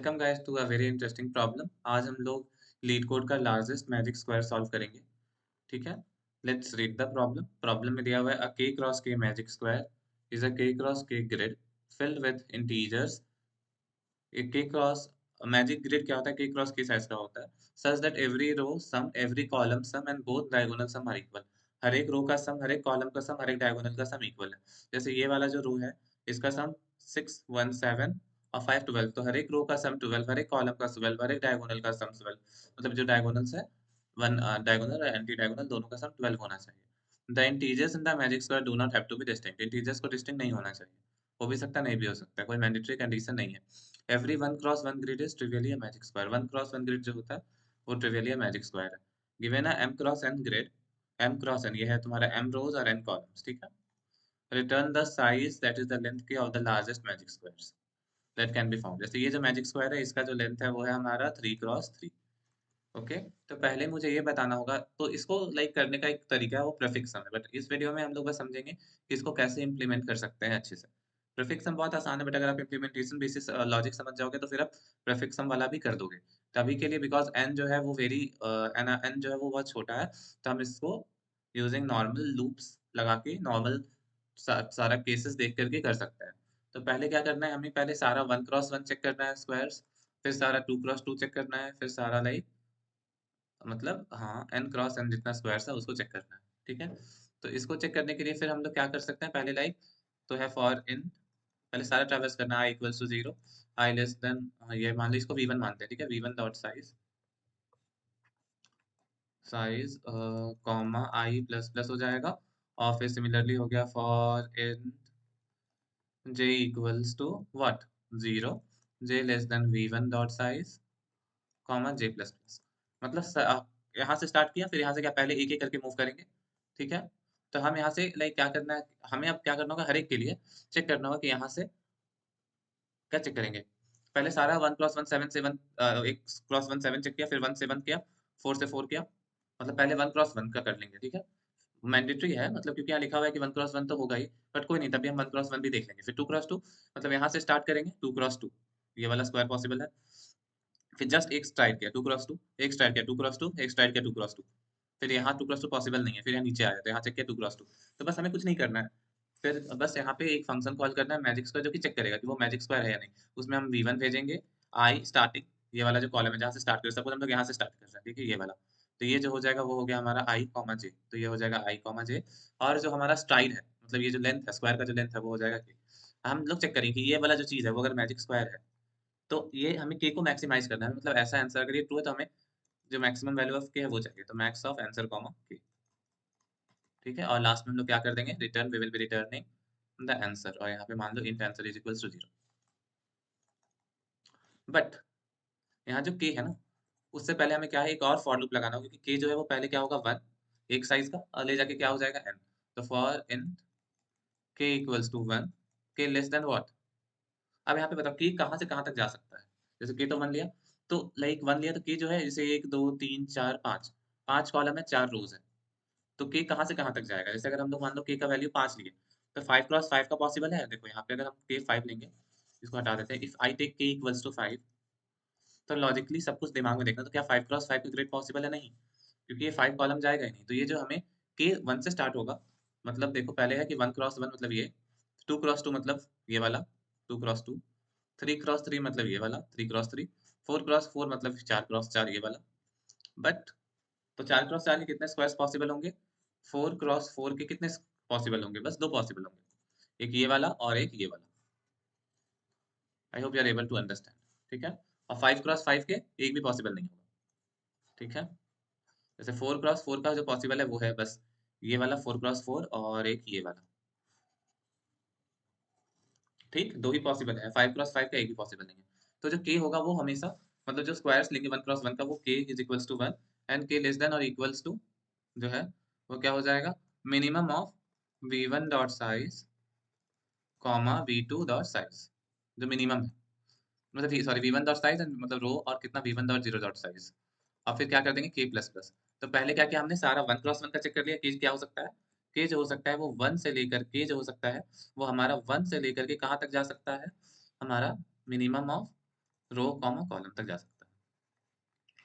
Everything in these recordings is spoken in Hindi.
Welcome guys to a very interesting problem. आज हम लोग लीड कोड का लार्जेस्ट मैजिक स्क्वायर सॉल्व करेंगे। ठीक है, let's read the problem. Problem में दिया हुआ है अ के क्रॉस के मैजिक स्क्वायर इज अ के क्रॉस के ग्रिड फिल्ड विद इंटीजर्स। के क्रॉस मैजिक ग्रिड क्या होता है? के क्रॉस के साइज का होता है such that every row sum every column sum and both diagonal sum are equal. हर एक रो का सम, हर एक कॉलम का सम, हर एक डायगोनल का सम इक्वल है। जैसे ये वाला जो रो है इसका सम 6 1 7 और 5 12, तो हर एक रो का सम 12, हर एक कॉलम का 12, हर एक डायगोनल का सम 12। मतलब जो डायगोनल्स है वन डायगोनल और एंटी डायगोनल दोनों का सम 12 होना चाहिए। The integers in the magic square do not have to be distinct. Integers को डिस्टिंक्ट नहीं होना चाहिए, हो भी सकता है नहीं भी हो सकता है, कोई मैंडेटरी कंडीशन नहीं है। Every one cross one grid is trivially a magic square. One cross one grid जो होता है वो ट्रिवियली अ मैजिक स्क्वायर है। Given a M cross N grid, M cross N ये है तुम्हारा एम रोज और एन कॉलम्स। ठीक है, return the size that is the length k of the largest magic squares that can be found. जैसे ये जो मैजिक स्क्वायर है इसका जो लेंथ है वो है हमारा 3 क्रॉस 3। ओके, तो पहले मुझे ये बताना होगा, तो इसको लाइक करने का एक तरीका है वो प्रीफिक्स सम है, बट इस वीडियो में हम लोग बस समझेंगे कि इसको कैसे इंप्लीमेंट कर सकते हैं अच्छे से। प्रीफिक्स सम बहुत आसान है, बट अगर आप इंप्लीमेंटेशन बेसिस लॉजिक समझ जाओगे तो फिर आप प्रीफिक्स सम वाला भी कर दोगे। तो अभी के लिए बिकॉज एन जो है वो वेरी एन जो है वो बहुत छोटा है, तो हम इसको यूजिंग नॉर्मल लूप्स लगा के नॉर्मल सारा केसेस देख करके कर सकते हैं। तो पहले क्या करना है, हमें पहले सारा 1 क्रॉस 1 चेक करना है स्क्वायर्स, फिर सारा 2 क्रॉस 2 चेक करना है, फिर सारा लाइक मतलब हाँ एन क्रॉस एन जितना स्क्वायर्स है उसको चेक करना है। ठीक है, तो इसको चेक करने के लिए फिर हम लोग क्या कर सकते हैं, पहले लाइक तो है फॉर इन, पहले सारा ट्रैवर्स करना है i equals to 0, I less than, ये मान लो इसको v1 मानते हैं। ठीक है, v1 dot size size comma आई प्लस प्लस हो जाएगा, और फिर सिमिलरली हो गया for in j equals to what 0, j less than v1 dot size comma j plus plus. मतलब यहाँ से स्टार्ट किया, फिर यहाँ से क्या पहले एक एक करके मूव करेंगे। ठीक है, तो हम यहाँ से लाइक क्या करना है, हमें अब क्या करना होगा, हर एक के लिए चेक करना होगा कि यहाँ से क्या चेक करेंगे। पहले सारा 1 क्रॉस 1 7 एक क्रॉस 1 7 चेक किया, फिर 1 से 1 किया, 4 से 4 किया। मतलब पहले 1 क्रॉस 1 का कर लेंगे। ठीक है, मैंडेटरी है, मतलब क्योंकि यहाँ लिखा हुआ है कि 1 क्रॉस 1 तो होगा ही, बट कोई नहीं, तभी हम 1 क्रॉस 1 भी देख लेंगे। फिर 2 क्रॉस 2, मतलब यहाँ से स्टार्ट करेंगे 2 क्रॉस 2, ये वाला स्क्वायर पॉसिबल है। फिर जस्ट एक स्ट्राइड किया 2 क्रॉस 2, एक स्ट्राइड किया 2 क्रॉस 2, एक स्ट्राइड किया 2 क्रॉस 2। फिर यहाँ 2 क्रॉस 2 पॉसिबल नहीं है, फिर यहाँ नीचे आया तो यहाँ चेक किया 2 क्रॉस 2। तो बस हमें कुछ नहीं करना है, फिर बस यहाँ पे एक फंक्शन कॉल करना है मैजिक स्क्वायर, जो कि चेक करेगा कि वो मैजिक स्क्वायर है या नहीं। उसमें हम v1 भेजेंगे, आई स्टार्टिंग, ये वाला जो कॉलम है जहाँ से स्टार्ट कर, सपोज हम लोग यहाँ से स्टार्ट कर रहे हैं। ठीक है, ये वाला, तो ये जो हो जाएगा वो हो गया हमारा आई कॉमा जे, तो ये हो जाएगा आई कॉमा जे। और जो हमारा स्ट्राइड है, मतलब ये जो लेंथ है स्क्वायर का, जो लेंथ है वो हो जाएगा के। हम लोग चेक करेंगे कि ये वाला जो चीज़ है वो अगर मैजिक स्क्वायर है तो ये हमें के को मैक्सिमाइज करना है। मतलब ऐसा आंसर अगर ये ट्रू है तो हमें जो मैक्सिमम वैल्यू ऑफ के है वो चाहिए, तो मैक्स ऑफ आंसर कॉमा के। ठीक है, और लास्ट में हम लोग क्या कर देंगे, return, we will be returning the answer, और यहाँ पे मान लो int answer is equals to 0। But यहाँ जो के है ना, उससे पहले हमें क्या है, एक और फॉर लूप लगाना होगा, क्योंकि के जो है वो पहले क्या होगा 1 एक साइज का, और ले जाके क्या हो जाएगा n। तो फॉर इन के इक्वल्स टू 1, के लेस देन व्हाट। अब यहाँ पे बताओ के कहाँ से कहाँ तक जा सकता है। जैसे के तो 1 लिया, तो लाइक 1 लिया तो के जो है जैसे 1 2 3 4 5, 5 कॉलम है 4 रोज है, तो के कहाँ से कहाँ तक जाएगा। जैसे अगर हम लोग मान लो के का वैल्यू 5 लिए, तो 5 क्रॉस 5 का पॉसिबल है। देखो यहाँ पे अगर हम के 5 लेंगे, इसको हटा देते हैं, इफ आई टेक के इक्वल्स टू 5, तो लॉजिकली सब कुछ दिमाग में देखना, तो क्या 5 क्रॉस 5 का ग्रिड पॉसिबल है? नहीं, क्योंकि ये 5 कॉलम जाएगा ही नहीं। तो ये जो हमें के 1 से स्टार्ट होगा, मतलब देखो पहले है कि 1 क्रॉस 1 मतलब ये, 2 क्रॉस 2 मतलब ये वाला 2 क्रॉस 2, 3 क्रॉस 3 मतलब ये वाला 3 क्रॉस 3, 4 क्रॉस 4 मतलब 4 क्रॉस 4 ये वाला। बट तो 4 क्रॉस 4 के कितने स्क्वायर्स पॉसिबल होंगे, 4 क्रॉस 4 के कितने पॉसिबल होंगे, बस 2 पॉसिबल होंगे, एक ये वाला और एक ये वाला। I hope you are able to understand. ठीक है, और 5 क्रॉस 5 के एक भी पॉसिबल नहीं होगा। ठीक है, जैसे 4 क्रॉस 4 का जो पॉसिबल है वो है बस ये वाला 4 क्रॉस 4 और एक ये वाला। ठीक, दो ही पॉसिबल है, 5 क्रॉस 5 का एक भी पॉसिबल नहीं है। तो जो के होगा वो हमेशा, मतलब जो स्क्वायर्स लेंगे 1 क्रॉस 1 का, वो के इज इक्वल्स टू 1 एंड के लेस देन और इक्वल्स टू जो है वो क्या हो जाएगा, minimum of v1 dot size comma v2 dot size, जो मिनिमम है। मतलब sorry v1 dot size and मतलब रो, और कितना v1 डॉट 0 डॉट साइज, और फिर क्या कर देंगे के प्लस प्लस। तो पहले क्या किया हमने, सारा 1 क्रॉस 1 का चेक कर लिया, के क्या हो सकता है, के जो हो सकता है वो 1 से लेकर के जो हो सकता है वो हमारा 1 से लेकर के कहाँ तक जा सकता है, हमारा minimum of row comma column तक जा सकता है।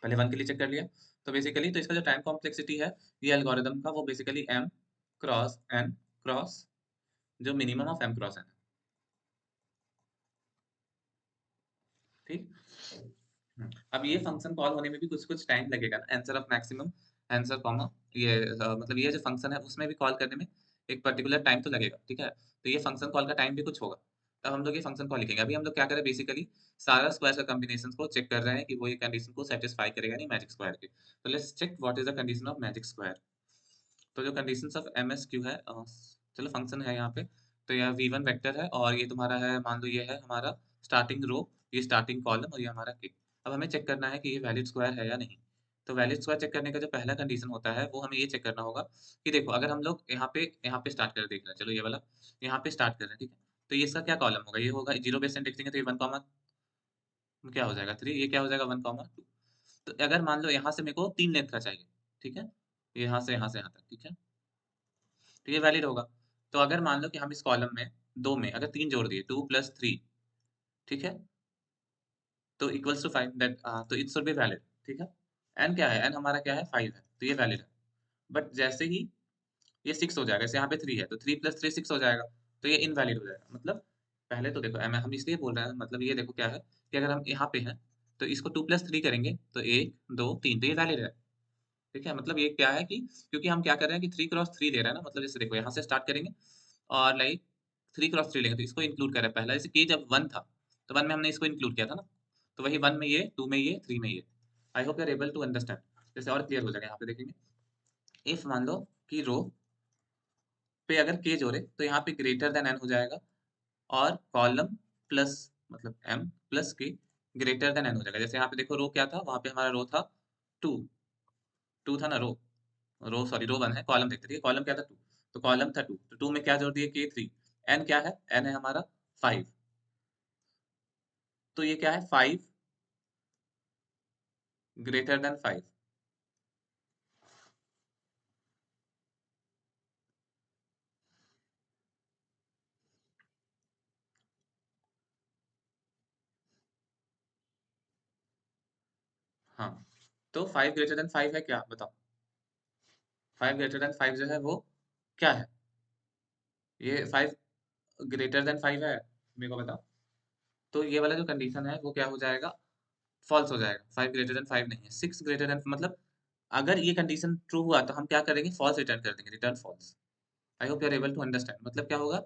पहले 1 के लिए चेक कर लिया। तो बेसिकली तो इसका जो टाइम कॉम्प्लेक्सिटी है ये एल्गोरिदम का, वो basically m cross n cross जो minimum of m cross n है। ठीक। अब ये फंक्शन कॉल होने में भी कुछ कुछ टाइम लगेगा ना, answer of maximum answer comma ये मतलब ये जो फंक्शन है उसमें भी कॉल करने में एक पर्टिकुलर टाइम तो लगेगा, ठीक है। तो ये फंक्शन कॉल का टाइम भी कुछ होगा, तब हम लोग ये फंक्शन कॉल लिखेंगे। अभी हम लोग क्या करें, बेसिकली सारा स्क्वायर का कॉम्बिनेशन को चेक कर रहे हैं कि वो ये कंडीशन को सेटिस्फाई करेगा नहीं मैजिक स्क्वायर के। तो let's check what is the condition of magic square. तो जो conditions of M S Q है, चलो फंक्शन है यहाँ पे। तो यह वी वन वैक्टर है और ये तुम्हारा है, मान लो ये है हमारा स्टार्टिंग रो, ये स्टार्टिंग कॉलम और ये हमारा के। अब हमें चेक करना है कि ये वैलिड स्क्वायर है या नहीं। तो वैलिड स्क्वायर चेक करने का जो पहला कंडीशन होता है वो हमें ये चेक करना होगा कि देखो अगर हम लोग यहाँ पे स्टार्ट कर देख रहे हैं, चलो ये वाला यहाँ पे स्टार्ट कर रहे हैं, ठीक है। तो ये इसका क्या कॉलम होगा, ये होगा जीरो बेस इंडेक्सिंग है तो ये वन कॉमा क्या हो जाएगा थ्री, ये क्या हो जाएगा वन कॉमा टू। तो अगर मान लो यहाँ से मेरे को तीन लेंथ का चाहिए, ठीक है, यहाँ से यहाँ तक, ठीक है। तो ये वैलिड होगा। तो अगर मान लो कि हम इस कॉलम में दो में अगर तीन जोड़ दिए टू प्लस थ्री, ठीक है, तो इक्वल्स टू फाइव, दैट तो इट शुड बी वैलिड, ठीक है। एन क्या है, एन हमारा क्या है फाइव है, तो ये वैलिड है। बट जैसे ही ये सिक्स हो जाएगा, जैसे यहाँ पे थ्री है तो थ्री प्लस थ्री सिक्स हो जाएगा, तो ये इनवैलिड हो जाएगा। मतलब पहले तो देखो हम इसलिए बोल रहे हैं, मतलब ये देखो क्या है कि अगर हम यहाँ पे हैं तो इसको टू प्लस थ्री करेंगे तो एक दो तीन, तो ये वैलिड है, ठीक है। मतलब ये क्या है कि क्योंकि हम क्या कर रहे हैं कि थ्री क्रॉस थ्री दे रहे हैं ना, मतलब जैसे देखो यहाँ से स्टार्ट करेंगे और लाइक थ्री क्रॉस थ्री लेंगे तो इसको इंक्लूड करें पहला, जैसे कि जब वन था तो वन में हमने इसको इंक्लूड किया था ना, तो वही वन में ये, टू में ये, थ्री में ये। I hope you are able to understand. जैसे और क्लियर हो जाएगा, यहाँ पे देखेंगे इफ मान लो कि रो पे अगर के जोड़े तो यहाँ पे ग्रेटर देन एन हो जाएगा, और कॉलम प्लस मतलब M plus K greater than N हो जाएगा। जैसे यहाँ पे देखो रो क्या था, वहां पे हमारा रो था टू, टू था ना रो, रो सॉरी रो वन है, कॉलम देखते थे कॉलम क्या था टू, तो कॉलम था टू, तो टू में क्या जोड़ दिए के थ्री। एन क्या है, एन है हमारा फाइव, तो ये क्या है फाइव ग्रेटर देन फाइव। हाँ, तो फाइव ग्रेटर देन फाइव है क्या बताओ, फाइव ग्रेटर देन फाइव जो है वो क्या है, ये फाइव ग्रेटर देन फाइव है, मेरे को बताओ। तो ये वाला जो कंडीशन है वो क्या हो जाएगा, फॉल्स हो जाएगा। फाइव ग्रेटर देन फाइव नहीं है, सिक्स ग्रेटर देन मतलब अगर ये कंडीशन ट्रू हुआ तो हम क्या करेंगे, फॉल्स रिटर्न कर देंगे, return false. I hope you are able to understand. मतलब क्या होगा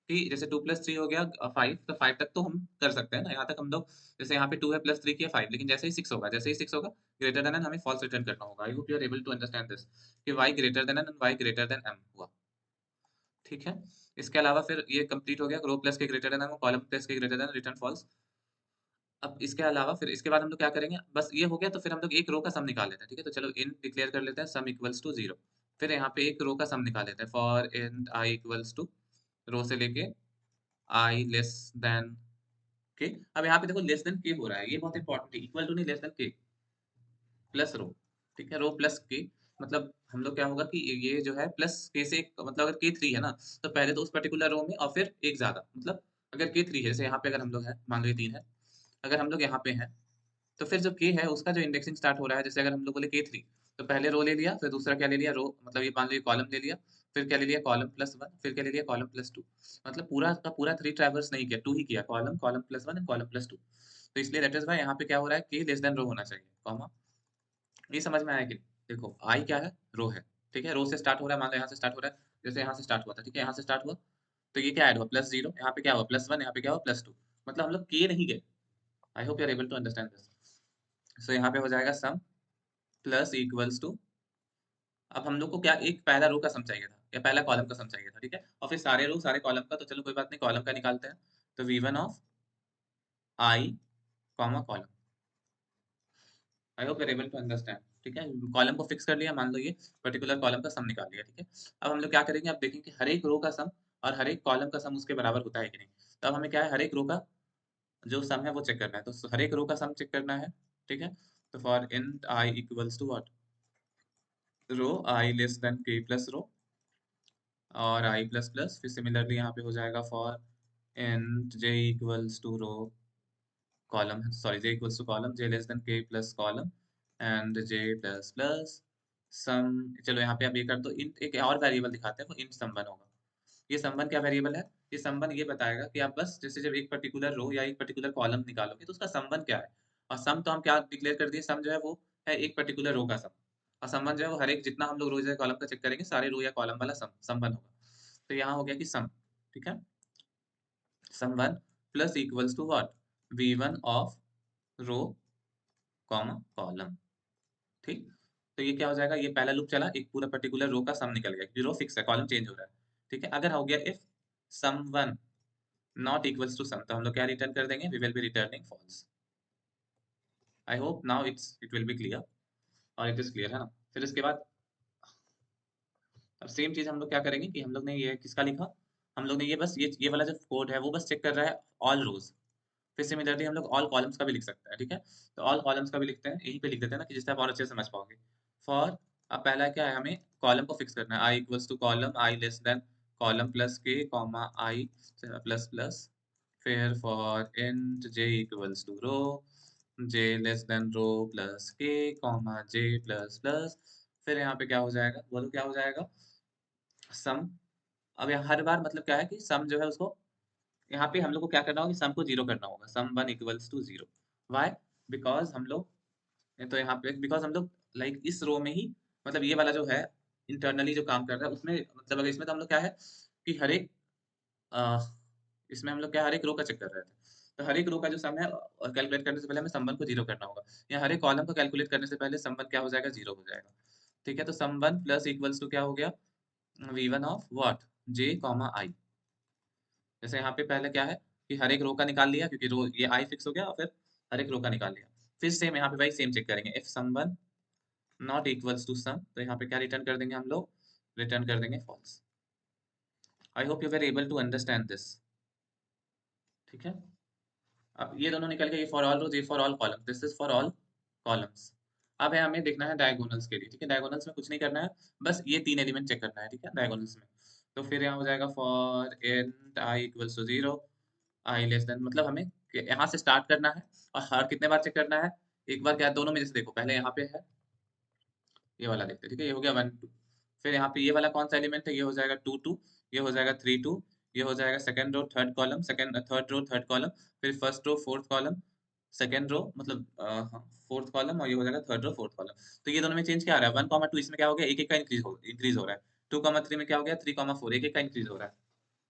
कि जैसे टू प्लस थ्री हो गया फाइव, तो फाइव तक तो हम कर सकते हैं ना, यहाँ तक हम लोग, जैसे यहाँ पे टू है प्लस थ्री किया फाइव, लेकिन जैसे ही सिक्स होगा, जैसे ही सिक्स होगा ग्रेटर देन एन, हमें फॉल्स रिटर्न करना होगा। I hope you are able to understand this कि y greater than n and y greater than m हुआ, ठीक है। इसके अलावा फिर ये कंप्लीट हो गया, row plus K greater than M, column plus K greater than, return false. अब इसके अलावा फिर इसके बाद हम लोग क्या करेंगे, बस ये हो गया तो फिर हम लोग एक रो का सम निकाल लेते हैं, ठीक है। तो चलो इन डिक्लेयर कर लेते हैं सम इक्वल्स टू जीरो। फिर यहाँ पे एक रो का सम निकाल लेते हैं, for in i equals to row से लेके आई लेस देन के। अब यहाँ पे देखो लेस देन के हो रहा है, ये बहुत इंपॉर्टेंट है, इक्वल टू नहीं, लेस देन के प्लस रो, ठीक है। रो प्लस के मतलब हम लोग क्या होगा कि ये जो है प्लस के से मतलब अगर के थ्री है ना, तो पहले तो उस पर्टिकुलर रो में और फिर एक ज्यादा, मतलब अगर के थ्री है, जैसे यहाँ पे अगर हम लोग हैं मान लो ये तीन है, अगर हम लोग यहाँ पे हैं तो फिर जो के है उसका जो इंडेक्सिंग स्टार्ट हो रहा है, जैसे अगर हम लोग बोले के थ्री, तो पहले रो ले लिया, फिर दूसरा क्या ले लिया रो, मतलब ये मान लो ये कॉलम ले लिया, फिर क्या ले लिया कॉलम प्लस वन, फिर क्या ले लिया कॉलम प्लस टू। मतलब पूरा का पूरा थ्री ट्रैवर्स नहीं किया, टू ही किया, column column plus one and column plus two. तो इसलिए दैट इज वाई यहाँ पे क्या हो रहा है, के लेस देन रो होना चाहिए, कॉमा। ये समझ में आया कि नहीं? देखो आई क्या है, रो है, ठीक है, रो से स्टार्ट हो रहा है, मान लो यहाँ से स्टार्ट हो रहा है, जैसे यहाँ से स्टार्ट हुआ था, ठीक है, यहाँ से स्टार्ट हुआ, तो ये क्या ऐड हुआ प्लस जीरो, यहाँ पे क्या हुआ प्लस वन, यहाँ पे क्या हुआ प्लस टू। मतलब हम लोग के नहीं गए। I hope you are able to understand this. So यहाँ पे हो जाएगा सम प्लस इक्वल्स टू, अब हम लोग को क्या एक पहला रो का सम चाहिए था या पहला कॉलम का सम चाहिए था, ठीक है, और फिर सारे रो सारे कॉलम का, तो चलो कोई बात नहीं, कॉलम का निकालते हैं। तो V one of I comma column. I hope you're able to understand, ठीक है। कॉलम को फिक्स कर लिया, मान लो ये पर्टिकुलर कॉलम का सम निकाल लिया, ठीक है। अब हम लोग क्या करेंगे, अब देखेंगे हर एक रो का सम और हर एक कॉलम का सम उसके बराबर होता है कि नहीं। तो अब हमें क्या है, हर एक रो का जो सम है वो चेक करना है, तो हर एक रो का सम चेक करना है, ठीक है। तो for int i equals to what, row i less than k plus row और आई प्लस प्लस, फिर सिमिलरली यहाँ पे हो जाएगा for int j equals to row column, sorry j equals to column, j less than k plus column and j plus plus sum. चलो यहाँ पे आप ये कर दो, इंट एक और वेरिएबल दिखाते हैं, वो इंट सम वन होगा। ये सम वन क्या वेरिएबल है? ये सम वन ये बताएगा कि आप बस जैसे जब एक पर्टिकुलर रो या एक पर्टिकुलर कॉलम निकालोगे तो उसका सम वन क्या है। और सम तो हम क्या डिक्लेयर कर दिए, सम जो है वो है एक पर्टिकुलर रो का सम, और सम वन जो है वो हर एक जितना हम लोग रो या कॉलम का चेक करेंगे सारे रो या कॉलम वाला सम सम वन होगा। तो यहाँ हो गया कि सम, ठीक है, sum one plus equals to what, v one of row comma column, ठीक। तो ये क्या हो जाएगा, ये पहला लूप चला, एक पूरा पर्टिकुलर रो का सम निकल गया क्योंकि रो फिक्स है, कॉलम चेंज हो रहा है, ठीक है। अगर हो गया if sum one not equals to sum, तो हम लोग क्या रिटर्न कर देंगे, we will be returning false. I hope now it will be clear, और इट इज क्लियर है ना। फिर इसके बाद अब सेम चीज हम लोग क्या करेंगे कि हम लोग ने ये किसका लिखा, हम लोग ने ये बस ये वाला जो कोड है वो बस चेक कर रहा है ऑल रोज। फिर सिमिलरली हम लोग ऑल कॉलम्स का भी लिख सकते हैं, ठीक है। तो ऑल कॉलम्स का भी लिखते हैं, यहीं पे लिख देते हैं ना कि जिससे आप और अच्छे से समझ पाओगे। फॉर, अब पहला क्या है, हमें कॉलम को फिक्स करना है, i equals to column, i less than column plus k comma I plus plus. फिर for int j equals to row, j less than row plus k comma j plus plus. फिर यहाँ पे क्या हो जाएगा, बोलो क्या हो जाएगा, सम। अब यहाँ हर बार मतलब क्या है कि सम जो है उसको यहाँ पे हम लोग को क्या करना होगा कि सम को जीरो करना होगा, sum one equals to zero. Why, because हम लोग, तो यहाँ पे बिकॉज हम लोग लाइक इस रो में ही, मतलब ये वाला जो है इंटरनली जो काम कर रहा है उसमें, मतलब अगर इसमें तो हम लोग क्या है कि हर एक अ, इसमें हम लोग क्या हर एक रो का चेक कर रहे थे। तो हर एक रो का जो सम है कैलकुलेट करने से पहले हमें सम वन को जीरो करना होगा, या हर एक कॉलम को कैलकुलेट करने से पहले सम वन क्या हो जाएगा, जीरो हो जाएगा, ठीक है। तो sum one plus equals to क्या हो गया, v one of what, j comma i. जैसे यहाँ पे पहले क्या है कि हर एक रो का निकाल लिया क्योंकि रो ये आई फिक्स हो गया, और फिर हर एक रो का निकाल लिया। फिर सेम यहाँ पे भाई सेम चेक करेंगे, if sum one not equals to sum, तो यहाँ पे क्या रिटर्न कर देंगे हम लोग, रिटर्न कर देंगे false. I hope you were able to understand this, ठीक है। अब ये दोनों निकल गए, ये फॉर ऑल रोज, ये for all column, this is for all columns. अब है हमें देखना है डायगोनल्स के लिए, ठीक है। डायगोनल्स में कुछ नहीं करना है, बस ये तीन एलिमेंट चेक करना है, ठीक है, डायगोनल्स में। तो फिर यहाँ हो जाएगा for int I equals to zero, I less than, मतलब हमें यहाँ से स्टार्ट करना है, और हर कितने बार चेक करना है, एक बार क्या, दोनों में जैसे देखो पहले यहाँ पे है ये वाला देखते हैं, ठीक है, ये हो गया वन टू। फिर यहाँ पे ये वाला कौन सा एलिमेंट है, ये हो जाएगा टू टू, ये हो जाएगा थ्री टू, ये हो जाएगा second row third column, second third row third column, फिर first row fourth column, second row मतलब फोर्थ कॉलम, और ये हो जाएगा थर्ड रो फोर्थ कॉलम। तो ये दोनों में चेंज क्या आ रहा है, वन कॉमा टू, इसमें क्या हो गया, एक एक का इंक्रीज हो रहा है। टू कॉमा थ्री में क्या हो गया, थ्री कॉमा फोर, एक एक का इंक्रीज हो रहा है।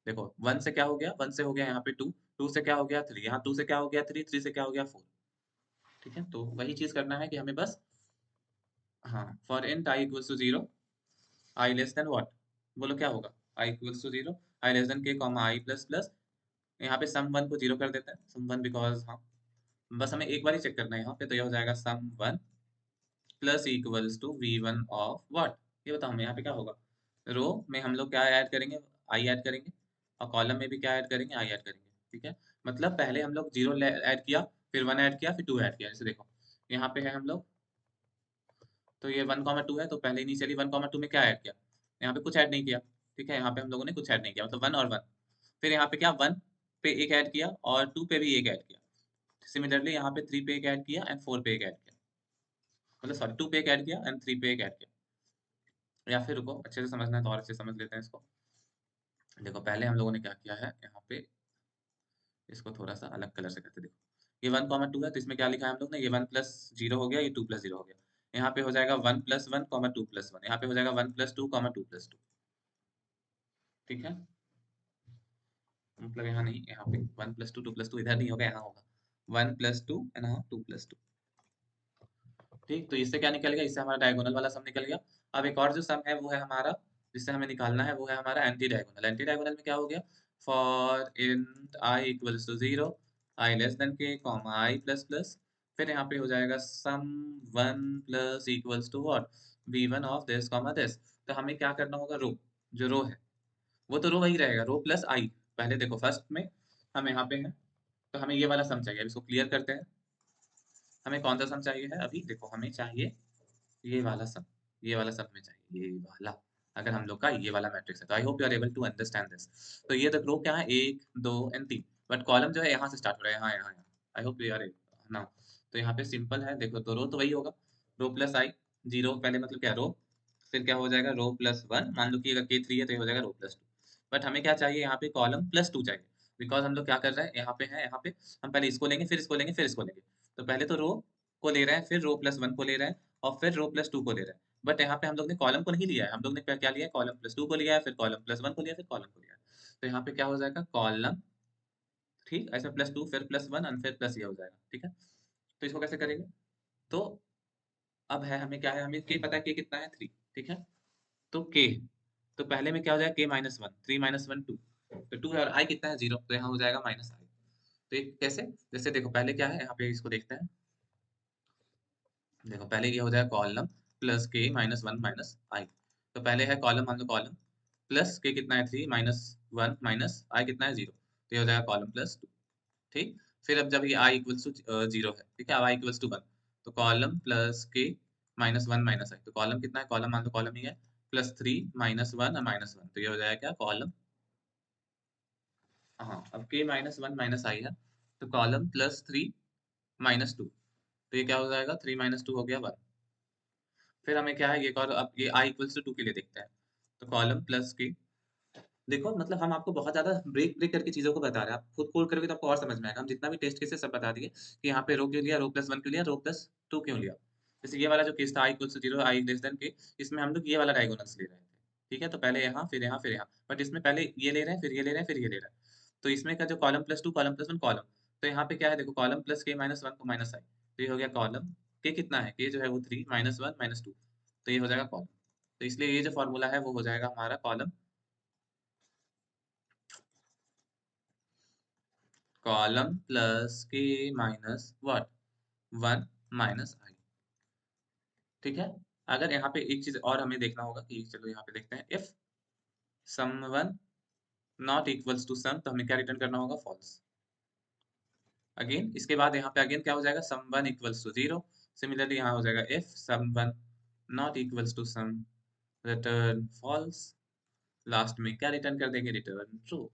देखो वन से क्या हो गया, वन से हो गया यहाँ पे टू, टू से क्या हो गया थ्री, यहाँ टू से क्या हो गया थ्री, थ्री से क्या हो गया फोर, ठीक है। तो वही चीज करना है कि हमें बस, हाँ, for int I equals to zero, I less than what, बोलो क्या होगा, i equals to zero, I less than k comma I plus plus. यहाँ पे सम वन को जीरो कर देते हैं, सम वन बिकॉज, हाँ, बस हमें एक बार ही चेक करना है यहाँ पे, तो ये हो जाएगा sum one plus equals to v one of what. ये बताओ हमें यहाँ पे क्या होगा, रो में हम लोग क्या ऐड करेंगे, आई ऐड करेंगे, और कॉलम में भी क्या ऐड करेंगे, आई ऐड करेंगे, ठीक है। मतलब पहले हम लोग जीरो ऐड किया, फिर वन ऐड किया, फिर टू ऐड किया, जैसे देखो यहाँ पे है हम लोग, तो ये वन कॉमा टू है, तो पहले इनिशियली वन कॉमा टू में क्या ऐड किया, यहाँ पे कुछ ऐड नहीं किया, ठीक है, यहाँ पे हम लोगों ने कुछ ऐड नहीं किया, मतलब वन और वन। फिर यहाँ पे क्या, वन पे एक ऐड किया और टू पे भी एक ऐड किया। सिमिलरली यहाँ पे थ्री पे एक ऐड किया एंड फोर पे एक ऐड किया, मतलब सॉरी टू पे एक ऐड किया एंड थ्री पे एक ऐड किया। या फिर रुको, अच्छे से समझना है तो और अच्छे से समझ लेते हैं इसको। देखो पहले हम लोगों ने क्या किया है यहाँ पे, इसको थोड़ा सा अलग कलर से करते, देखो ये वन कॉमा टू है, तो इसमें क्या लिखा है हम लोग ने, ये वन प्लस जीरो हो गया, ये टू प्लस जीरो हो गया। यहाँ पे हो जाएगा one plus one comma two plus one, यहाँ पे हो जाएगा one plus two comma two plus two, ठीक है। मतलब यहाँ नहीं, यहाँ पे one plus two plus two इधर नहीं होगा, यहाँ होगा वन प्लस टू एंड यहाँ टू प्लस टू, ठीक। तो इससे क्या निकल गया, इससे हमारा डायगोनल वाला सम निकल गया। अब एक और जो सम है वो है हमारा, जिससे हमें निकालना है, वो है हमारा एंटी डायगोनल। एंटी डायगोनल में क्या हो गया, for int I equals to zero, I less than k comma I plus plus. फिर यहाँ पे हो जाएगा sum one plus equals to what, v one of this comma this. तो हमें क्या करना होगा, रो, जो रो है वो तो रो वही रहेगा, रो प्लस आई। पहले देखो फर्स्ट में हम यहाँ पे हैं, तो हमें ये वाला सम चाहिए, अब इसको क्लियर करते हैं। हमें कौन सा सम चाहिए है, अभी देखो हमें चाहिए ये वाला सम, ये वाला सम में चाहिए, ये वाला। अगर हम लोग का ये वाला मैट्रिक्स है, तो I hope you are able to understand this. तो ये देखो रो क्या है, एक दो एंड तीन, बट कॉलम जो है यहाँ से स्टार्ट हो रहा है, यहाँ यहाँ यहाँ। आई होप यू आर ना। तो यहाँ पे सिंपल है, देखो तो रो तो वही होगा, रो प्लस आई, जीरो पहले मतलब क्या रो, फिर क्या हो जाएगा रो प्लस वन, मान लो कि अगर के 3 है तो ये हो जाएगा रो प्लस 2। बट हमें क्या चाहिए यहाँ पे, कॉलम प्लस 2 चाहिए, बिकॉज हम लोग क्या कर रहे हैं यहाँ पे हम पहले इसको लेंगे फिर इसको लेंगे फिर इसको लेंगे। तो पहले तो रो को ले रहे हैं, फिर रो प्लस 1 को ले रहे हैं, और फिर रो प्लस 2 को ले रहे हैं। बट यहाँ पे हम लोग ने कॉलम को नहीं लिया है, हम लोग ने क्या क्या लिया है, कॉलम प्लस 2 को लिया है, फिर कॉलम प्लस 1 को लिया, फिर कॉलम को लिया है। तो यहाँ पे क्या हो जाएगा, कॉलम, ठीक ऐसे प्लस 2 फिर प्लस 1 और फिर प्लस ये हो जाएगा, ठीक है। तो इसको कैसे करेंगे, तो अब है हमें क्या है, हमें के पता है, के कितना है 3, ठीक है। तो के, तो पहले में क्या हो जाएगा, के माइनस वन, 3 माइनस वन 2, तो 2 है और आई कितना है 0, तो यहाँ हो जाएगा माइनस आई। तो ये कैसे, जैसे देखो पहले क्या है, यहाँ पे इसको देखते हैं, देखो पहले ये हो जाएगा कॉलम प्लस के माइनस वन माइनस आई। तो पहले है कॉलम, मान लो कॉलम प्लस के कितना है 3 माइनस वन माइनस आई कितना है 0, तो ये हो जाएगा कॉलम प्लस 2, ठीक। फिर अब जब ये आई इक्वल्स टू 0 है, ठीक है, अब आई इक्वल्स टू 1, तो कॉलम प्लस के माइनस वन माइनस आई, तो कॉलम कितना है, कॉलम मान लो कॉलम ही है प्लस 3 माइनस वन और माइनस वन, तो ये हो जाएगा क्या, कॉलम, हाँ अब के माइनस वन माइनस आई है, तो कॉलम प्लस 3 माइनस 2, तो ये क्या हो जाएगा, 3 माइनस 2 हो गया 1। फिर हमें क्या है, ये और अब ये आई इक्वल्स टू 2 के लिए देखते हैं, तो कॉलम प्लस के, देखो मतलब हम आपको बहुत ज्यादा ब्रेक ब्रेक करके चीजों को बता रहे हैं, आप खुद कोड करोगे तो आपको और समझ में आएगा। हम जितना भी टेस्ट केस है सब बता दिए कि यहाँ पे रो क्यों लिया, रो प्लस 1 क्यों लिया, रो प्लस 2 क्यों लिया। जैसे ये वाला जो केस था i equals to 0 I less than k, इसमें हम लोग ये वाला डायगोनल्स ले रहे थे, ठीक है, तो पहले यहाँ फिर यहाँ फिर यहाँ, बट इसमें पहले ये ले रहे हैं फिर ये ले रहे हैं फिर ये ले रहे हैं। तो इसमें का जो column plus 2 column plus 1 column, तो यहाँ पे क्या है देखो, कॉलम प्लस के माइनस 1 को माइनस आई, तो ये हो गया कॉलम, के कितना है, के जो है वो 3 माइनस 1 माइनस 2, तो ये हो जाएगा कॉलम। तो इसलिए ये जो फॉर्मूला है वो हो जाएगा हमारा कॉलम, कॉलम प्लस के माइनस व्हाट 1 माइनस आई, ठीक है। अगर यहाँ पे एक चीज और हमें देखना होगा कि चलो यहाँ पे देखते हैं, if sum one not equals to sum, तो हमें क्या रिटर्न करना होगा, फॉल्स। अगेन इसके बाद यहाँ पे अगेन क्या हो जाएगा, समवन इक्वल्स टू 0, सिमिलरली यहाँ हो जाएगा if sum one not equals to sum, return false. Last में क्या रिटर्न कर देंगे, return true.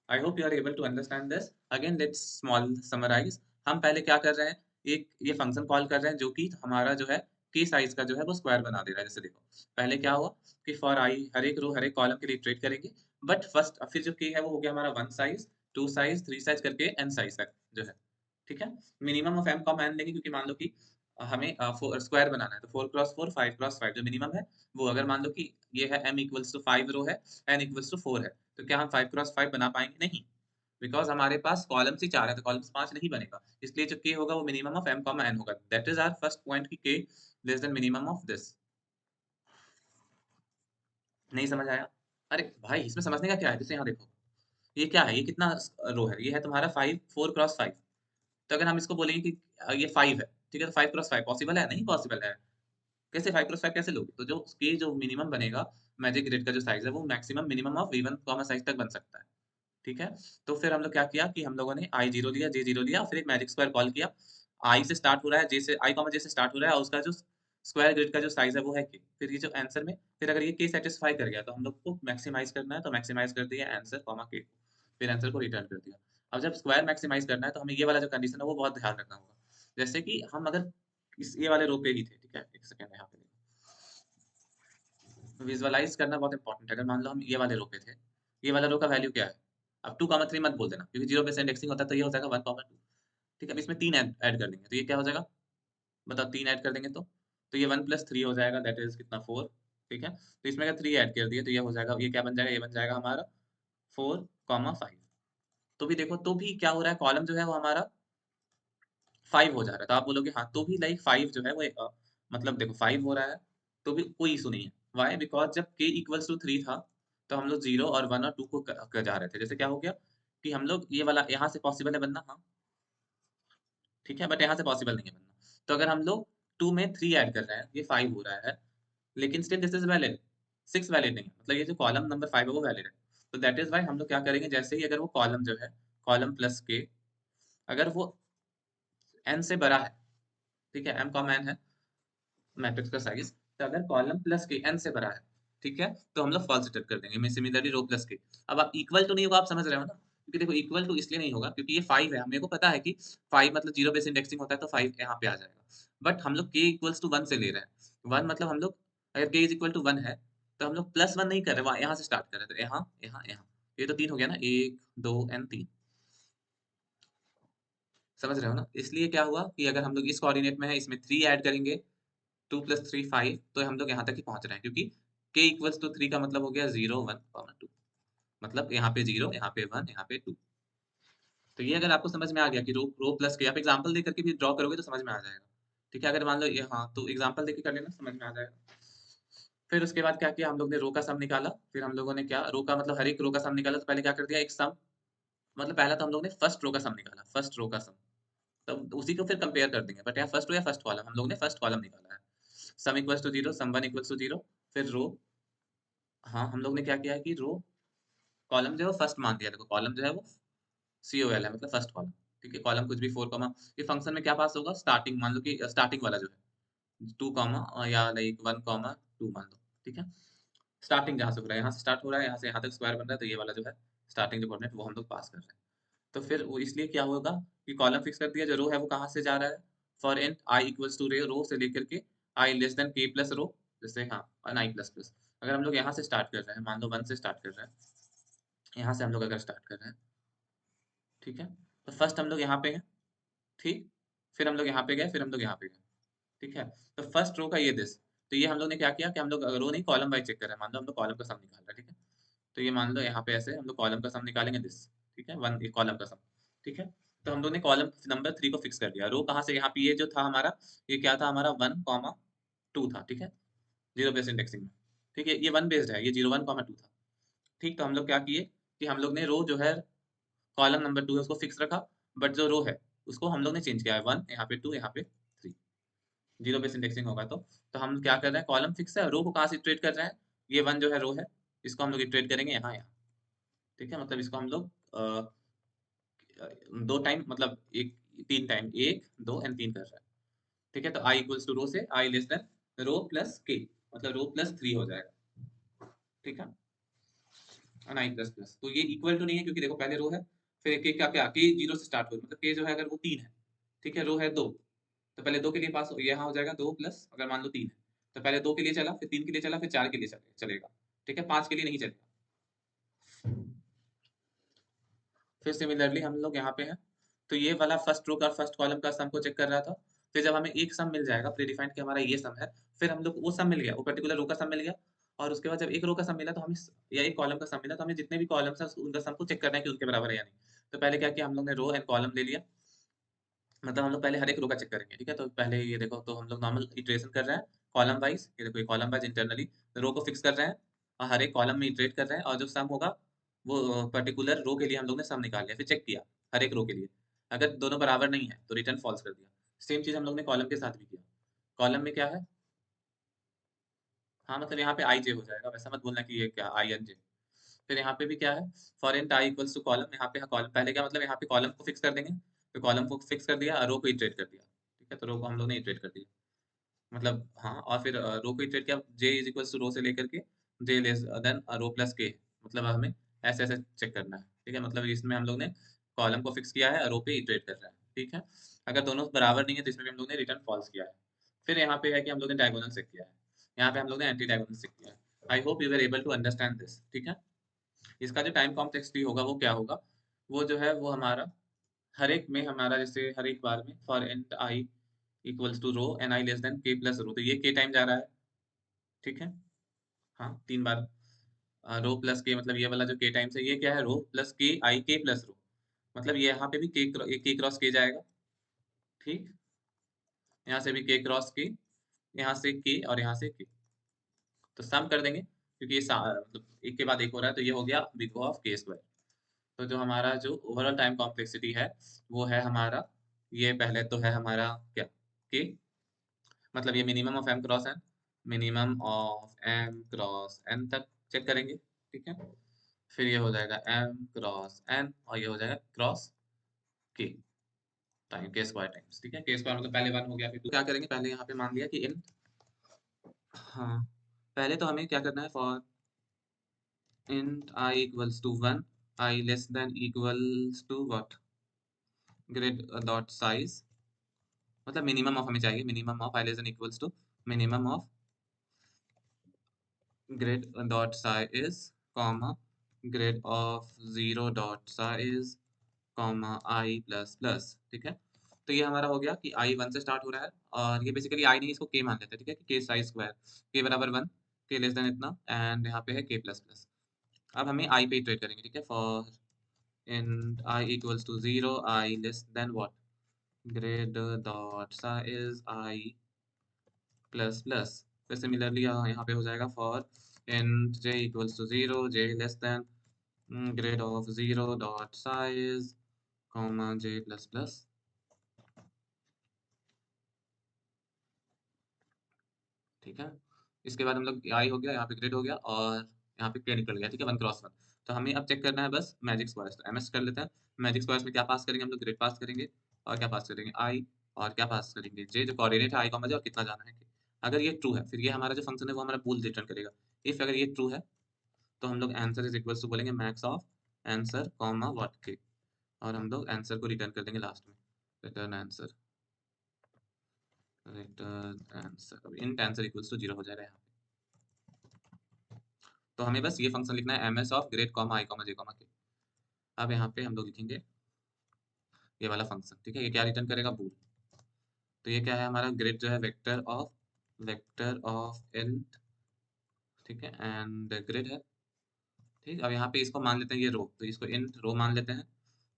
I hope you are able to understand this. Again let's small summarize. हम पहले क्या कर रहे हैं, एक ये फंक्शन कॉल कर रहे हैं जो कि हमारा जो है की साइज का जो है वो स्क्वायर बना दे रहा है। जैसे देखो पहले क्या हुआ कि फॉर आई हर एक रो हर एक कॉलम के लिए इटरेट करेंगे, बट फर्स्ट फिर जो की है वो हो गया हमारा 1 साइज 2 साइज 3 साइज करके n साइज तक जो है, ठीक है। मिनिमम ऑफ m का मान लेंगे क्योंकि मान लो कि हमें स्क्वायर बनाना है, तो 4 क्रॉस 4 5 क्रॉस 5 जो मिनिमम है वो, अगर मान लो कि ये है m इक्वल्स टू 5 रो है, n इक्वल्स टू 4 है, तो क्या हम 5 क्रॉस 5 बना पाएंगे, नहीं, बिकॉज हमारे पास कॉलम्स ही 4 है, तो कॉलम्स 5 नहीं बनेगा, इसलिए जो k होगा वो minimum of m comma n होगा। That is our first point कि k less than minimum of this. नहीं समझ आया, अरे भाई इसमें समझने का क्या है, जैसे यहाँ देखो ये क्या है, ये कितना रो है, ये है तुम्हारा 5 4 क्रॉस 5, तो अगर हम इसको बोलेंगे कि ये 5 है, ठीक है, तो 5 क्रॉस 5 पॉसिबल है, नहीं पॉसिबल है, कैसे 5 क्रॉस 5 कैसे लोगे, तो जो के जो मिनिमम बनेगा मैजिक ग्रिड का जो साइज है वो maximum minimum of v1 comma size तक बन सकता है, ठीक है। तो फिर हम लोग क्या किया कि हम लोगों ने आई जीरो लिया जे जीरो लिया, फिर एक मैजिक स्क्वायर कॉल किया, आई से स्टार्ट हो रहा है, जे से आई कॉमा जे से स्टार्ट हो रहा है, और उसका जो स्क्वायर ग्रिड का जो साइज है वो है के, फिर ये जो आंसर में फिर अगर ये के सेटिस्फाई कर गया तो हम लोग को मैक्सिमाइज करना है, तो मैक्सिमाइज कर दिया आंसर कॉमा के, फिर आंसर को रिटर्न कर दिया। अब जब स्क्वायर मैक्सिमाइज करना है तो हमें ये वाला जो कंडीशन है वो बहुत ध्यान रखना होगा। जैसे कि हम अगर इस ये वाले रो पे ही थे, ठीक है, एक सेकंड यहाँ पे विजुअलाइज करना बहुत इंपॉर्टेंट है। अगर मान लो हम ये वाले रो पे थे, ये वाला रो का वैल्यू क्या है, अब 2,3 मत बोल देना क्योंकि 0 पे से इंडेक्सिंग होता है, तो ये हो जाएगा 1,2, ठीक है। अब इसमें 3 ऐड कर देंगे तो ये क्या हो जाएगा, बताओ 3 ऐड कर देंगे तो ये 1 प्लस 3 हो जाएगा, दैट इज कितना 4, ठीक है। तो इसमें अगर 3 ऐड कर दिए तो ये हो जाएगा, ये क्या बन जाएगा, ये बन जाएगा हमारा 4,5। तो भी देखो तो भी क्या हो रहा है, कॉलम जो है वो हमारा 5 हो जा रहा है, तो आप बोलोगे हाँ तो भी लाइक 5 जो है वो मतलब देखो 5 हो रहा है तो भी कोई इशू नहीं है। वाई, बिकॉज जब k इक्वल्स टू 3 था तो हम लोग 0 और 1 और 2 को जा रहे थे। जैसे क्या हो गया कि हम लोग ये वाला यहाँ से पॉसिबल है बनना, हाँ ठीक है, बट यहाँ से पॉसिबल नहीं है बनना। तो अगर हम लोग 2 में 3 ऐड कर रहे हैं, ये 5 हो रहा है, लेकिन still this is valid, 6 valid नहीं है, मतलब ये जो कॉलम नंबर 5 है वो वैलिड है। तो दैट इज वाई हम लोग क्या करेंगे, जैसे ही अगर वो कॉलम जो है कॉलम प्लस के अगर वो n से बड़ा है, ठीक है, m कॉमा n है मैट्रिक्स का साइज, तो अगर कॉलम प्लस के n से बड़ा है, ठीक है, तो हम लोग फॉल्स रिटर्न कर देंगे। मैं सिमिलरली रो प्लस के, अब आप इक्वल तो नहीं होगा, आप समझ रहे हो ना, क्योंकि देखो इक्वल टू इसलिए नहीं होगा क्योंकि ये 5 है, मेरे को पता है कि 5 मतलब 0 बेस इंडेक्सिंग होता है तो 5 यहाँ पे आ जाएगा। बट हम लोग k इक्वल्स टू 1 से ले रहे हैं। 1 मतलब हम लोग अगर k इज इक्वल टू 1 है तो हम लोग प्लस 1 नहीं कर रहे, वहाँ यहाँ से स्टार्ट कर रहे हैं। तो यहाँ, यहाँ, यहाँ। ये तो 3 हो गया ना, 1, 2 एंड 3। समझ रहे हो ना? इसलिए क्या हुआ कि अगर हम लोग इस कोऑर्डिनेट में है, इसमें 3 ऐड करेंगे, 2 + 3 5, तो हम लोग यहाँ तक ही पहुँच रहे हैं क्योंकि k इक्वल्स टू 3 का मतलब हो गया 0, 1, 2। मतलब यहाँ पे 0, यहाँ पे 1, यहाँ पे 2। तो ये अगर आपको समझ में आ गया कि रो प्लस के, आप एग्जांपल दे करके भी ड्रॉ करोगे तो समझ में आ जाएगा। ठीक है, अगर मान लो ये, हाँ, तो एग्जांपल देके कर लेना, समझ में आ जाएगा। फिर उसके बाद क्या किया, हम लोग ने रो का सम निकाला। फिर हम लोगों ने क्या, रो का मतलब हर एक रो का सम निकाला। तो पहले क्या कर दिया, एक सम, मतलब पहला तो हम लोग ने फर्स्ट रो का सम निकाला, फर्स्ट रो का सम। तब उसी को फिर कंपेयर कर देंगे, बट यहाँ फर्स्ट रो या फर्स्ट कॉलम, हम लोग ने फर्स्ट कॉलम निकाला है। Sum equals to 0, sum 1 equals to 0। फिर रो, हाँ, हम लोग ने क्या किया है कि रो कॉलम जो है फर्स्ट मान दिया। देखो कॉलम जो है वो COL है, मतलब फर्स्ट कॉलम। ठीक है, कॉलम कुछ भी 4 कॉमा, ये फंक्शन में क्या पास होगा, स्टार्टिंग मान लो कि स्टार्टिंग वाला जो है 2 कॉमा या लाइक 1 कॉमा 2 मान लो। ठीक है, स्टार्टिंग जहाँ से हो रहा है, यहाँ से स्टार्ट हो रहा है, यहाँ से यहाँ तक स्क्वायर बन रहा है, तो ये वाला जो है स्टार्टिंग जो कोऑर्डिनेट वो हम लोग पास कर रहे हैं। तो फिर वो इसलिए क्या होगा कि कॉलम फिक्स कर दिया, जो रो है वो कहाँ से जा रहा है, for and i equals to row से लेकर के i less than k plus row, जैसे हाँ और आई प्लस प्लस। अगर हम लोग यहाँ से स्टार्ट कर रहे हैं, मान लो 1 से स्टार्ट कर रहे हैं, यहाँ से हम लोग अगर स्टार्ट कर रहे हैं, ठीक है, तो फर्स्ट हम लोग यहाँ पे हैं, ठीक, फिर हम लोग यहाँ पे गए, फिर हम लोग यहाँ पे गए। ठीक है, तो फर्स्ट रो का ये दिस, तो ये हम लोग ने क्या किया कि हम लोग रो नहीं कॉलम वाइज चेक कर रहे हैं। मान लो हम लोग कॉलम का सम निकाल रहे हैं, ठीक है, तो ये मान लो यहाँ पे ऐसे हम लोग कॉलम का सम निकालेंगे दिस। ठीक है, 1 एक कॉलम का सम। ठीक है, तो हम लोग ने कॉलम नंबर 3 को फिक्स कर दिया। रो कहाँ से, यहाँ पे ये जो था हमारा, ये क्या था हमारा 1 कॉमा 2 था। ठीक है, 0 बेस इंडेक्सिंग में। ठीक है, ये 1 बेस्ड है, ये 0 1 कॉमा 2 था। ठीक, तो हम लोग क्या किए कि हम लोग ने रो जो है कॉलम नंबर 2 है उसको फिक्स रखा, बट जो रो है उसको हम लोग ने चेंज किया है, 1 यहाँ पे 2 यहाँ पे 3, 0 बेस इंडेक्सिंग होगा। तो हम क्या कर रहे हैं, कॉलम फिक्स है, रो को कहाँ से इटरेट कर रहे हैं, ये 1 जो है रो है, इसको हम लोग इटरेट करेंगे यहाँ यहाँ। ठीक है, मतलब इसको हम लोग 2 टाइम, मतलब एक 3 टाइम, 1 2 एंड 3 कर रहा है। ठीक है, तो i इक्वल्स टू रो से i less than row plus k, मतलब रो प्लस 3 हो जाएगा। ठीक है, और i प्लस प्लस, तो ये इक्वल टू नहीं है क्योंकि देखो पहले रो है, फिर k का क्या, k 0 से स्टार्ट हो, मतलब k जो है अगर वो 3 है, ठीक है, रो है 2, तो पहले 2 के लिए पास यहाँ हो जाएगा 2 प्लस, अगर मान लो 3 है तो पहले 2 के लिए चला, फिर 3 के लिए चला, फिर 4 के लिए चलेगा। ठीक है, 5 के लिए नहीं चलेगा। फिर सिमिलरली हम लोग यहाँ पे हैं, तो ये वाला फर्स्ट रो का फर्स्ट कॉलम का सम को चेक कर रहा था। फिर जब हमें एक सम मिल जाएगा प्रीडिफाइंड कि हमारा ये सम है, फिर हम लोग वो सम मिल गया, वो पर्टिकुलर रो का सम मिल गया, और उसके बाद जब एक रो का सम मिला तो हमें या एक कॉलम का सम मिला, तो हमें जितने भी कॉलम्स हैं उनका सम को चेक करना है कि उनके बराबर है या नहीं। तो पहले क्या किया, हम लोग ने रो एंड कॉलम ले लिया, मतलब हम लोग पहले हर एक रो का चेक करेंगे। ठीक है, तो पहले ये देखो, तो हम लोग नॉर्मल इटरेशन कर रहे हैं कॉलम वाइज, ये देखो ये कॉलम वाइज इंटरनली रो को फिक्स कर रहे हैं, और हर एक कॉलम में इटरेट कर रहे हैं, और जो सम होगा वो पर्टिकुलर रो के लिए हम लोग ने सम निकाल लिया, फिर चेक किया हर एक रो के लिए, अगर दोनों बराबर नहीं है तो रिटर्न फॉल्स कर दिया। सेम चीज हम लोग ने कॉलम के साथ भी किया। कॉलम में क्या है, हाँ, मतलब यहाँ पे आई जे हो जाएगा, वैसा मत बोलना कि ये क्या आई एन जे। फिर यहाँ पे भी क्या है, for int i equals to column, यहाँ पे कॉलम पहले क्या, मतलब यहाँ पे कॉलम को फिक्स कर देंगे, तो कॉलम को फिक्स कर दिया, रो को इटरेट कर दिया। ठीक है, तो रो को हम लोग ने इटरेट कर दिया, मतलब हाँ, और फिर रो को इटरेट किया, j is equals to row से लेकर के j less than row plus के, मतलब हमें ऐसे ऐसे चेक करना है। ठीक है, मतलब इसमें हम लोग ने कॉलम को फिक्स किया है, रो पे इटरेट कर रहा है। ठीक है, अगर दोनों बराबर नहीं है तो इसमें भी हम लोग ने रिटर्न फॉल्स किया है। फिर यहाँ पे है कि हम लोग ने डायगोनल चेक किया है, यहाँ पे हम लोग ने एंटी डायगोनल चेक किया है। I hope you are able to understand this. ठीक है, इसका जो टाइम कॉम्प्लेक्सिटी होगा वो क्या होगा, वो जो है वो हमारा हर एक में हमारा, जैसे हर एक बार में for int i equals to row and I less than k plus row, तो ये k टाइम जा रहा है। ठीक है, हाँ, 3 बार रो प्लस के, मतलब ये वाला जो k टाइम्स है ये क्या है, रो प्लस के आई k प्लस रो, मतलब ये यहाँ पे भी k क्रॉस k जाएगा। ठीक, यहाँ से भी k क्रॉस k, यहाँ से k और यहाँ से k, तो सम कर देंगे क्योंकि ये मतलब एक के बाद एक हो रहा है, तो ये हो गया big O of k square. तो जो हमारा जो ओवरऑल टाइम कॉम्प्लेक्सिटी है वो है हमारा, ये पहले तो है हमारा क्या, k, मतलब ये minimum of m cross n, minimum of m cross n तक चेक करेंगे। ठीक है, फिर ये हो जाएगा m क्रॉस n, और ये हो जाएगा cross k time k square times. ठीक है, k स्क्वायर मतलब पहले 1 हो गया, फिर क्या करेंगे, पहले यहाँ पे मान लिया कि इन, हाँ, पहले तो हमें क्या करना है, for int i equals to 1, I less than equals to what, grid dot size, मतलब मिनिमम ऑफ हमें चाहिए, minimum of I less than equals to minimum of grid dot size comma grid of zero dot size comma I plus plus. ठीक है, तो ये हमारा हो गया कि आई 1 से स्टार्ट हो रहा है, और ये बेसिकली आई नहीं, इसको के मान लेते हैं। ठीक है, कि के साइज स्क्वायर, के बराबर 1, के लेस देन इतना, एंड यहाँ पे है के प्लस प्लस। अब हमें आई पे इटरेट करेंगे। ठीक है, for in i equals to 0 I less than what, grid dot size i plus plus. फिर सिमिलरली यहाँ पे हो जाएगा for int j equals to 0 j less than grid of 0 dot size comma j plus plus. ठीक है, इसके बाद हम लोग आई हो गया, यहाँ पे ग्रेड हो गया, और यहाँ पे के निकल गया। ठीक है, 1 क्रॉस 1। तो हमें अब चेक करना है बस मैजिक स्क्वायर्स। तो एमएस कर लेते हैं। मैजिक स्क्वायर्स में क्या पास करेंगे हम लोग, ग्रेड पास करेंगे, और क्या पास करेंगे, आई, और क्या पास करेंगे, जे जो कोऑर्डिनेट है आई कॉमा जे, और कितना जाना है के। अगर ये ट्रू है फिर ये हमारा जो फंक्शन है वो हमारा बूल रिटर्न करेगा। इफ अगर ये ट्रू है तो हम लोग आंसर इज इक्वल्स टू बोलेंगे max of answer comma what के, और हम लोग आंसर को रिटर्न कर देंगे लास्ट में, रिटर्न आंसर, रिटर्न आंसर। अब इंट आंसर इक्वल्स टू 0 हो जाएगा यहाँ पे। तो हमें बस ये फंक्शन लिखना है, M S of grid comma i comma j comma k. अब यहाँ पे हम लोग लिखेंगे ये वाला फंक्शन। ठीक है, ये क्या रिटर्न करेगा, बूल। तो ये क्या है हमारा, ग्रेड जो है वेक्टर ऑफ int। ठीक है, एंड ग्रेड है। ठीक, अब यहाँ पे इसको मान लेते हैं ये रो, तो इसको इंट रो मान लेते हैं,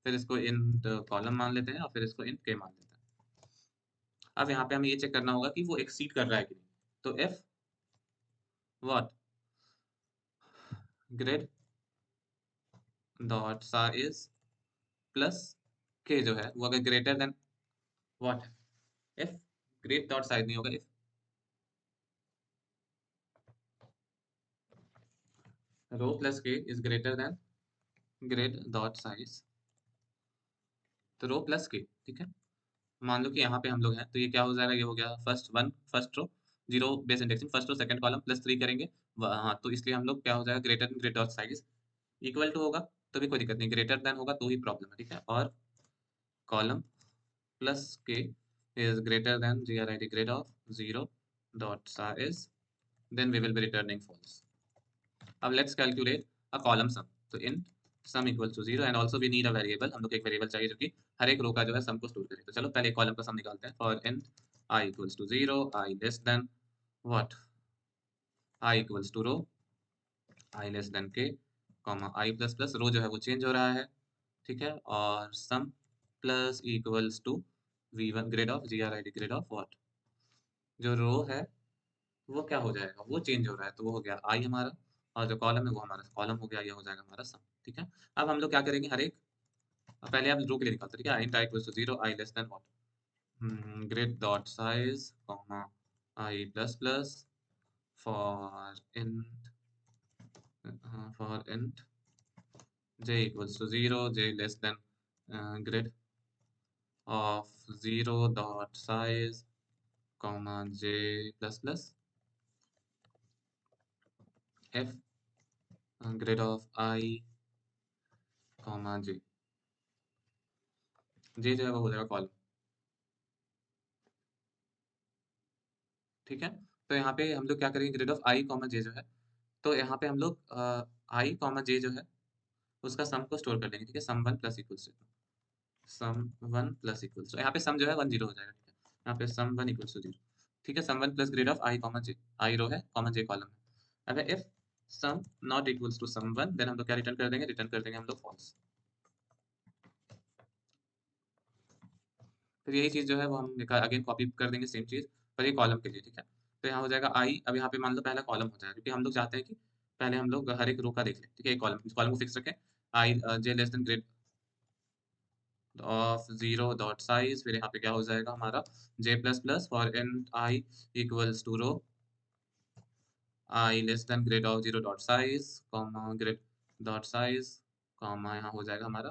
फिर इसको इंट कॉलम मान लेते हैं, और फिर इसको इंट के मान लेते हैं। अब यहाँ पे हमें ये चेक करना होगा कि वो एक्सीड कर रहा है कि नहीं। तो F what, grid dot size plus के जो है वो अगर greater than what, F grade dot size नहीं होगा, if row plus k is greater than grid dot size, तो रो प्लस के। ठीक है, मान लो कि यहाँ पे हम लोग हैं, तो ये क्या हो जाएगा, ये हो गया first row, zero base indexing, first row second column plus 3 करेंगे। हाँ, तो इसलिए हम लोग क्या हो जाएगा, greater than grid dot size equal to होगा, तो भी कोई दिक्कत नहीं, ग्रेटर देन होगा तो ही प्रॉब्लम है। ठीक है, और column plus k is greater than G R I D grid of 0 dot size, then we will be returning false. अब let's calculate a column sum. तो in sum equals to 0, and also we need a variable, हम लोग एक वेरिएबल चाहिए जो कि हर एक रो का जो है सम को स्टोर करे। तो चलो पहले कॉलम का सम निकालते हैं। For in i equals to 0 I less than what, i equals to row, i less than k comma I plus plus, row जो है वो चेंज हो रहा है। ठीक है, और sum plus equals to v1 grid of G R I D grid of what, जो रो है वो क्या हो जाएगा, वो चेंज हो रहा है, तो वो हो गया आई हमारा, और जो कॉलम है वो हमारा कॉलम हो गया, ये हो जाएगा हमारा सम। ठीक है, अब हम लोग क्या करेंगे, हर एक पहले आप रो के लिए निकालते हैं। ठीक है, int I equals to 0 I less than what, grid dot size comma I plus plus for int, for int j equals to 0 j less than grid of 0 dot size comma j plus plus f grid of I comma j, j जो है वो हो जाएगा कॉलम। ठीक है, तो यहाँ पे हम लोग क्या करेंगे, grade of I comma j जो है, तो यहाँ पे हम लोग I कॉमा j जो है उसका सम को स्टोर कर लेंगे। ठीक है, sum 1 plus equals to, sum 1 plus equals to, यहाँ पे सम जो है 1 0 हो जाएगा। ठीक है, यहाँ पे सम 1 इक्वल्स टू 0। ठीक है, sum 1 plus grid of I comma j, I row है कॉमा j कॉलम है। अगर if sum not equals to sum 1, then हम लोग क्या रिटर्न कर देंगे, रिटर्न कर देंगे हम लोग फॉल्स। फिर यही चीज़ जो है वो हम अगेन कॉपी कर देंगे सेम चीज़, पर ये कॉलम के लिए। ठीक है, तो यहाँ हो जाएगा आई, अब यहाँ पे मान लो पहला कॉलम हो जाएगा, क्योंकि हम लोग चाहते हैं कि पहले हम लोग हर एक रो का देख लें। ठीक है, कॉलम, इस कॉलम को फिक्स रखें, i j less than grid of 0 dot size, फिर यहाँ पे क्या हो जाएगा हमारा j plus plus for in i equals to row i less than grid of 0 dot size comma grid dot size comma यहाँ हो जाएगा हमारा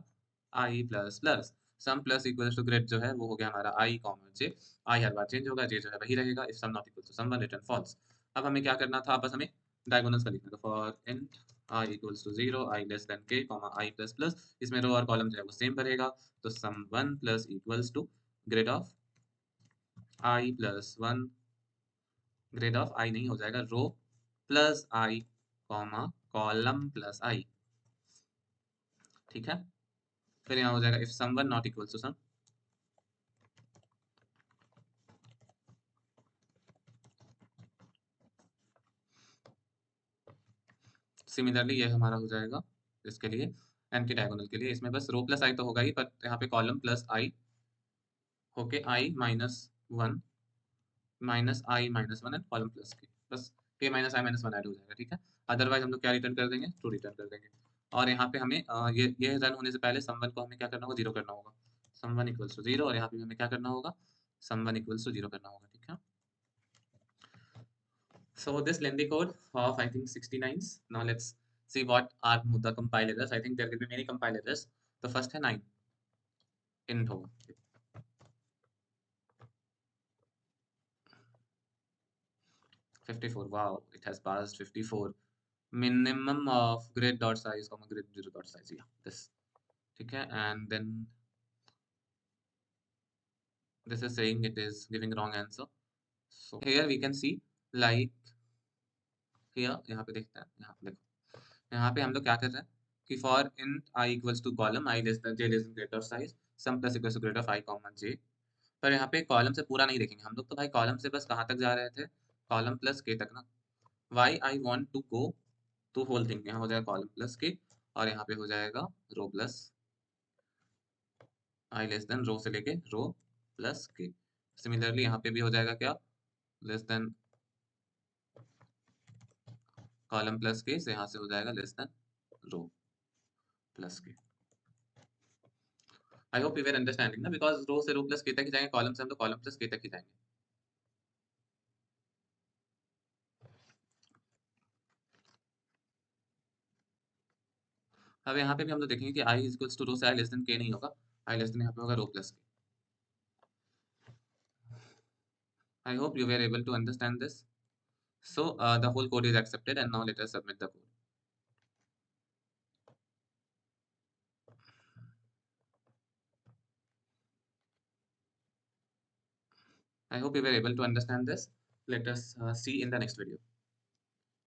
i plus plus, sum plus equals to grid जो है वो हो गया हमारा आई कॉमा जे। आई हर बार चेंज होगा, जे जो है वही रहेगा, if sum not equal to sum one return false. अब हमें क्या करना था, बस हमें डायगोनल्स का लिखना था। For int i equals to 0, i less than k, i plus plus, इसमें रो और कॉलम जो है वो सेम भरेगा, तो sum 1 plus equals to grid of i plus 1, grid of i नहीं हो जाएगा, row plus i column plus i, ठीक है। फिर यहाँ हो जाएगा if sum 1 not equals to sum, similarly ये हमारा हो जाएगा इसके लिए एंटी डायगोनल के लिए, इसमें बस रो प्लस आई तो होगा ही, पर यहाँ पे कॉलम प्लस आई होके i minus one minus i minus one and column plus k, बस k minus i minus one add हो जाएगा, ठीक है। अदरवाइज हम लोग क्या रिटर्न कर देंगे, ट्रू रिटर्न कर देंगे। और यहाँ पे हमें ये रन होने से पहले सम वन को हमें क्या करना होगा, जीरो करना होगा, sum one equals to zero, और यहाँ पे हमें क्या करना होगा, sum one equals to zero करना होगा, ठीक है। So this lengthy code of I think 60 lines. Now let's see what are the compile errors. I think there will be many compile errors. The first है 9 int होगा, 54. Wow, it has passed 54. Minimum of grid dot size comma grid zero dot size. Yeah, this. ठीक है, and then this is saying it is giving wrong answer. So here we can see like here, यहाँ पे देखते हैं, यहाँ देखो, यहाँ पे हम लोग क्या कर रहे हैं कि for int I equals to column I less than j less than greater size sum plus equals to greater of I comma j, पर यहाँ पे कॉलम से पूरा नहीं देखेंगे हम लोग, तो भाई कॉलम से बस कहाँ तक जा रहे थे, कॉलम प्लस के तक ना। Why I want to go to whole thing, यहाँ हो जाएगा कॉलम प्लस के, और यहाँ पे हो जाएगा रो प्लस आई लेस देन रो से लेके रो प्लस के। सिमिलरली यहाँ पे भी हो जाएगा क्या, लेस देन कॉलम प्लस के से यहाँ से हो जाएगा less than row plus k. I hope you are understanding ना, बिकॉज रो से रो प्लस के तक ही जाएंगे, कॉलम से हम तो कॉलम प्लस के तक ही जाएंगे। अब यहाँ पे भी हम लोग देखेंगे कि आई इक्वल्स टू रो से आई लेस देन के नहीं होगा, आई लेस देन यहाँ पे होगा रो प्लस के। I hope you were able to understand this. So the whole code is accepted, and now let us submit the code. I hope you were able to understand this. Let us see in the next video.